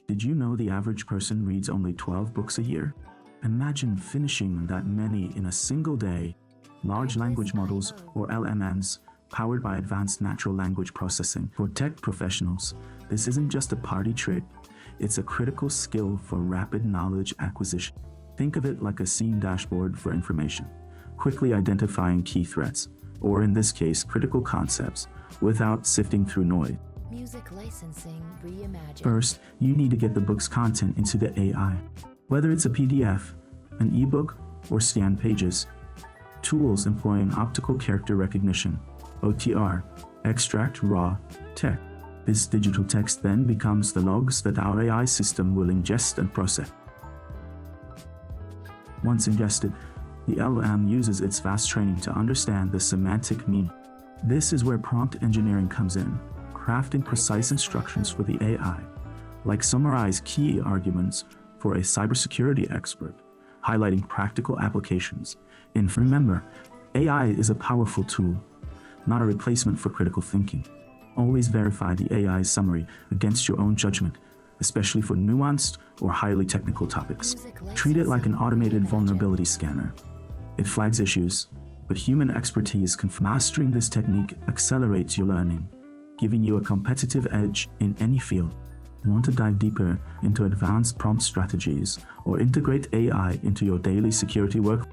Did you know the average person reads only 12 books a year? Imagine finishing that many in a single day. Large language models, or LLMs, powered by advanced natural language processing. For tech professionals, this isn't just a party trick, it's a critical skill for rapid knowledge acquisition. Think of it like a scene dashboard for information, quickly identifying key threats, or in this case, critical concepts, without sifting through noise. Music licensing reimagined. First, you need to get the book's content into the AI. Whether it's a PDF, an ebook, or scanned pages, tools employing optical character recognition, OCR, extract raw text. This digital text then becomes the logs that our AI system will ingest and process. Once ingested, the LLM uses its vast training to understand the semantic meaning. This is where prompt engineering comes in, crafting precise instructions for the AI, like summarize key arguments for a cybersecurity expert, highlighting practical applications. And remember, AI is a powerful tool, not a replacement for critical thinking. Always verify the AI's summary against your own judgment, especially for nuanced or highly technical topics. Treat it like an automated vulnerability scanner. It flags issues, but human expertise can mastering this technique accelerates your learning, giving you a competitive edge in any field. Want to dive deeper into advanced prompt strategies or integrate AI into your daily security work?